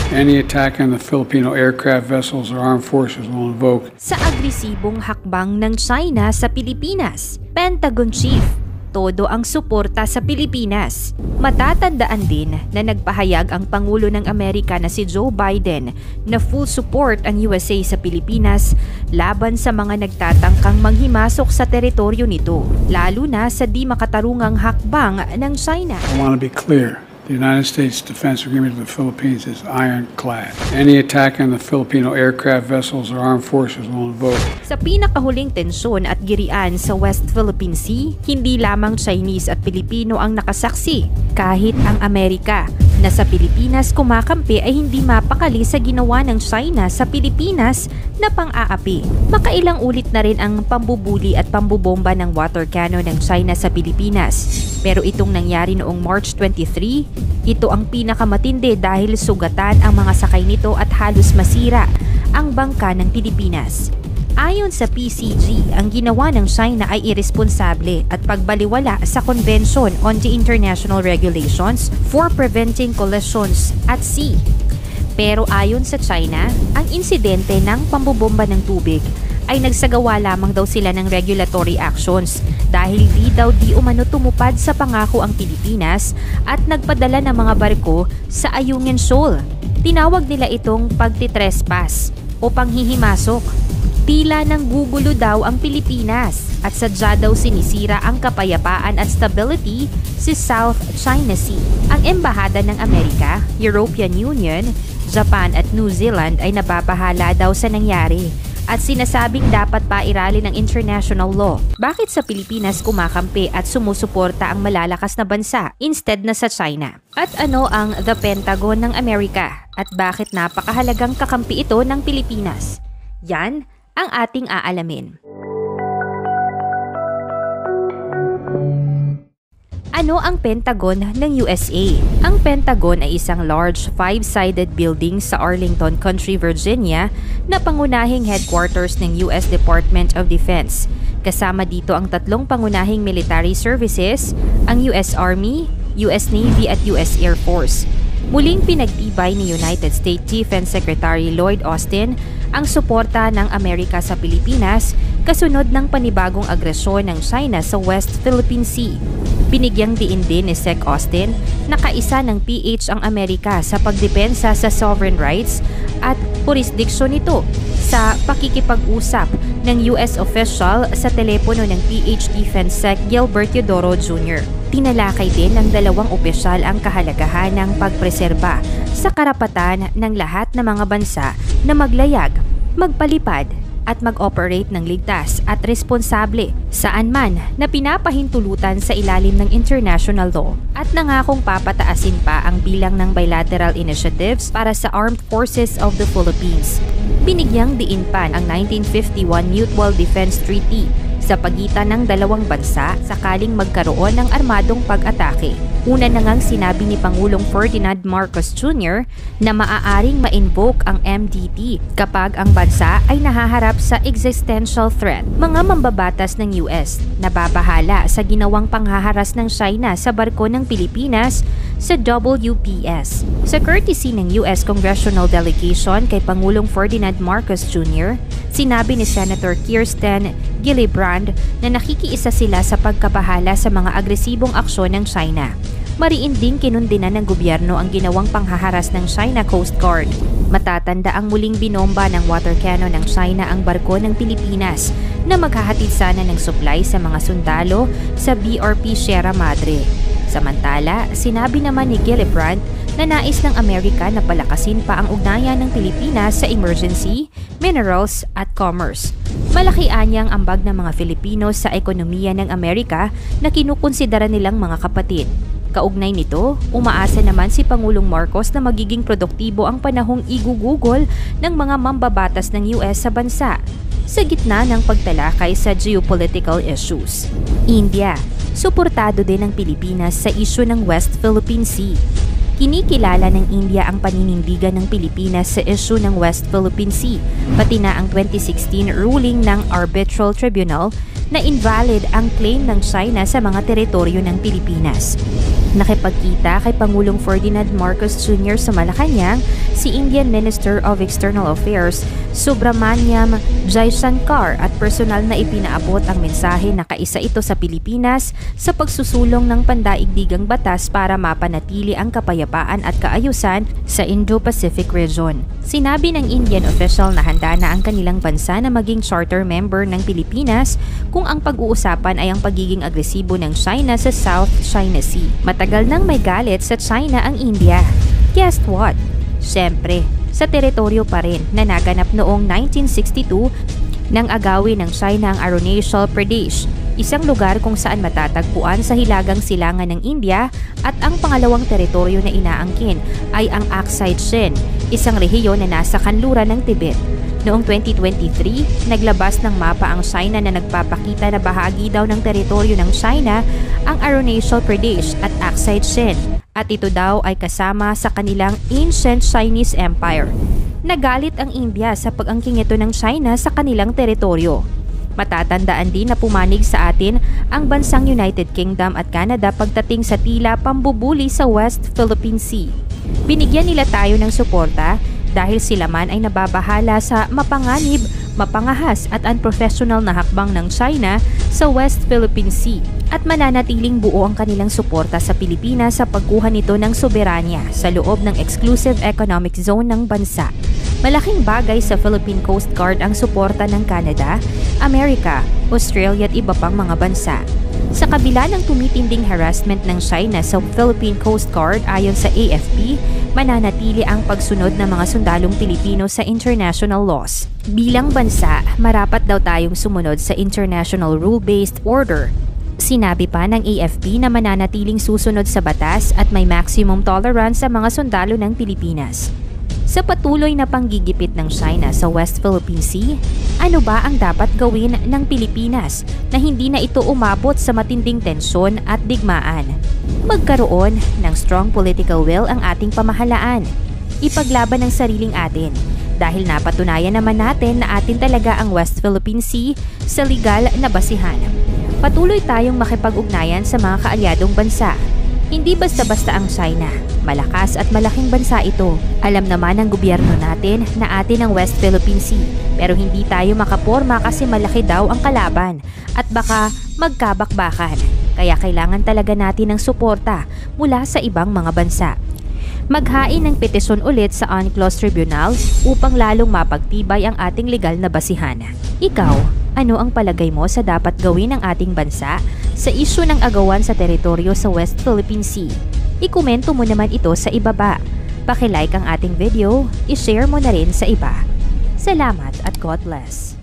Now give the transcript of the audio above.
Any attack on the Filipino aircraft vessels or armed forces will invoke. Sa agresibong hakbang ng China sa Pilipinas, Pentagon Chief, todo ang suporta sa Pilipinas. Matatandaan din na nagpahayag ang Pangulo ng Amerika na si Joe Biden na full support ang USA sa Pilipinas laban sa mga nagtatangkang manghimasok sa teritoryo nito, lalo na sa di makatarungang hakbang ng China. I want to be clear. The United States Defense Agreement with the Philippines is ironclad. Any attack on the Filipino aircraft vessels or armed forces will invoke. Sa pinakahuling tensyon at girian sa West Philippine Sea, hindi lamang Chinese at Pilipino ang nakasaksi. Kahit ang Amerika na sa Pilipinas kumakampi ay hindi mapakali sa ginawa ng China sa Pilipinas na pang-aapi. Makailang ulit na rin ang pambubuli at pambubomba ng water cannon ng China sa Pilipinas. Pero itong nangyari noong March 23, ito ang pinakamatindi dahil sugatan ang mga sakay nito at halos masira ang bangka ng Pilipinas. Ayon sa PCG, ang ginawa ng China ay irresponsable at pagbaliwala sa Convention on the International Regulations for Preventing Collisions at Sea. Pero ayon sa China, ang insidente ng pambobomba ng tubig ay nagsagawa lamang daw sila ng regulatory actions dahil di umano tumupad sa pangako ang Pilipinas at nagpadala ng mga barko sa Ayungin Shoal. Tinawag nila itong pagtitrespass o panghihimasok. Tila nang gugulo daw ang Pilipinas at sadya daw sinisira ang kapayapaan at stability sa South China Sea. Ang embahada ng Amerika, European Union, Japan at New Zealand ay nababahala daw sa nangyari at sinasabing dapat pairali ng international law. Bakit sa Pilipinas kumakampi at sumusuporta ang malalakas na bansa instead na sa China? At ano ang The Pentagon ng Amerika? At bakit napakahalagang kakampi ito ng Pilipinas? Yan ang ating aalamin. Ano ang Pentagon ng USA? Ang Pentagon ay isang large five-sided building sa Arlington County, Virginia na pangunahing headquarters ng US Department of Defense. Kasama dito ang tatlong pangunahing military services, ang US Army, US Navy at US Air Force. Muling pinagtibay ni United States Defense Secretary Lloyd Austin ang suporta ng Amerika sa Pilipinas kasunod ng panibagong agresyon ng China sa West Philippine Sea. Binigyang diin din ni Sec. Austin na kaisa ng PH ang Amerika sa pagdepensa sa sovereign rights at jurisdiksyon nito sa pakikipag-usap ng US official sa telepono ng PH Defense Sec. Gilbert Teodoro Jr. Tinalakay din ng dalawang opisyal ang kahalagahan ng pagpreserba sa karapatan ng lahat ng mga bansa na maglayag, magpalipad at mag-operate ng ligtas at responsable saan man na pinapahintulutan sa ilalim ng international law at nangakong papataasin pa ang bilang ng bilateral initiatives para sa Armed Forces of the Philippines. Binigyang diin pa ang 1951 Mutual Defense Treaty sa pagitan ng dalawang bansa sakaling magkaroon ng armadong pag-atake. Una na ngang sinabi ni Pangulong Ferdinand Marcos Jr. na maaaring ma-invoke ang MDT kapag ang bansa ay nahaharap sa existential threat. Mga mambabatas ng US nababahala sa ginawang panghaharas ng China sa barko ng Pilipinas sa WPS. Sa courtesy ng US Congressional Delegation kay Pangulong Ferdinand Marcos Jr., sinabi ni Senator Kirsten Gillibrand na nakikiisa sila sa pagkabahala sa mga agresibong aksyon ng China. Mariin din kinundinan ng gobyerno ang ginawang panghaharas ng China Coast Guard. Matatanda ang muling binomba ng water cannon ng China ang barko ng Pilipinas na maghahatid sana ng supply sa mga sundalo sa BRP Sierra Madre. Samantala, sinabi naman ni Gillibrand na nais ng Amerika na palakasin pa ang ugnayan ng Pilipinas sa emergency, minerals at commerce. Malaki anyang ambag ng mga Filipino sa ekonomiya ng Amerika na kinukonsidera nilang mga kapatid. Kaugnay nito, umaasa naman si Pangulong Marcos na magiging produktibo ang panahong igugugol ng mga mambabatas ng US sa bansa sa gitna ng pagtalakay sa geopolitical issues. India, suportado din ng Pilipinas sa isyu ng West Philippine Sea. Kinikilala ng India ang paninindigan ng Pilipinas sa isyu ng West Philippine Sea, pati na ang 2016 ruling ng Arbitral Tribunal na invalid ang claim ng China sa mga teritoryo ng Pilipinas. Nakipagkita kay Pangulong Ferdinand Marcos Jr. sa Malacanang si Indian Minister of External Affairs Subramaniam Jaishankar at personal na ipinaabot ang mensahe na kaisa ito sa Pilipinas sa pagsusulong ng pandaigdigang batas para mapanatili ang kapayapaan at kaayusan sa Indo-Pacific region. Sinabi ng Indian official na handa na ang kanilang bansa na maging charter member ng Pilipinas kung ang pag-uusapan ay ang pagiging agresibo ng China sa South China Sea. Matagal nang may galit sa China ang India. Guess what? Siyempre, sa teritoryo pa rin na naganap noong 1962 nang agawin ng China ang Arunachal Pradesh, isang lugar kung saan matatagpuan sa hilagang silangan ng India, at ang pangalawang teritoryo na inaangkin ay ang Aksai Chin, isang rehiyon na nasa kanluran ng Tibet. Noong 2023, naglabas ng mapa ang China na nagpapakita na bahagi daw ng teritoryo ng China ang Arunachal Pradesh at Aksai Chin, at ito daw ay kasama sa kanilang ancient Chinese Empire. Nagalit ang India sa pag-angking ito ng China sa kanilang teritoryo. Matatandaan din na pumanig sa atin ang bansang United Kingdom at Canada pagdating sa tila pambubuli sa West Philippine Sea. Binigyan nila tayo ng suporta dahil sila man ay nababahala sa mapanganib, mapangahas at unprofessional na hakbang ng China sa West Philippine Sea, at mananatiling buo ang kanilang suporta sa Pilipinas sa pagkuha nito ng soberanya sa loob ng exclusive economic zone ng bansa. Malaking bagay sa Philippine Coast Guard ang suporta ng Canada, Amerika, Australia at iba pang mga bansa. Sa kabila ng tumitinding harassment ng China sa Philippine Coast Guard, ayon sa AFP, mananatili ang pagsunod ng mga sundalong Pilipino sa international laws. Bilang bansa, marapat daw tayong sumunod sa international rule-based order. Sinabi pa ng AFP na mananatiling susunod sa batas at may maximum tolerance sa mga sundalo ng Pilipinas. Sa patuloy na panggigipit ng China sa West Philippine Sea, ano ba ang dapat gawin ng Pilipinas na hindi na ito umabot sa matinding tensyon at digmaan? Magkaroon ng strong political will ang ating pamahalaan. Ipaglaban ang sariling atin dahil napatunayan naman natin na atin talaga ang West Philippine Sea sa legal na basihan. Patuloy tayong makipag-ugnayan sa mga kaalyadong bansa. Hindi basta-basta ang China. Malakas at malaking bansa ito. Alam naman ng gobyerno natin na atin ang West Philippine Sea, pero hindi tayo makaporma kasi malaki daw ang kalaban at baka magkabakbakan. Kaya kailangan talaga natin ng suporta mula sa ibang mga bansa. Maghain ng petisyon ulit sa UNCLOS Tribunal upang lalong mapagtibay ang ating legal na basihan. Ikaw, ano ang palagay mo sa dapat gawin ng ating bansa sa isyu ng agawan sa teritoryo sa West Philippine Sea? Ikomento mo naman ito sa ibaba. Paki-like ang ating video, i-share mo na rin sa iba. Salamat at God bless.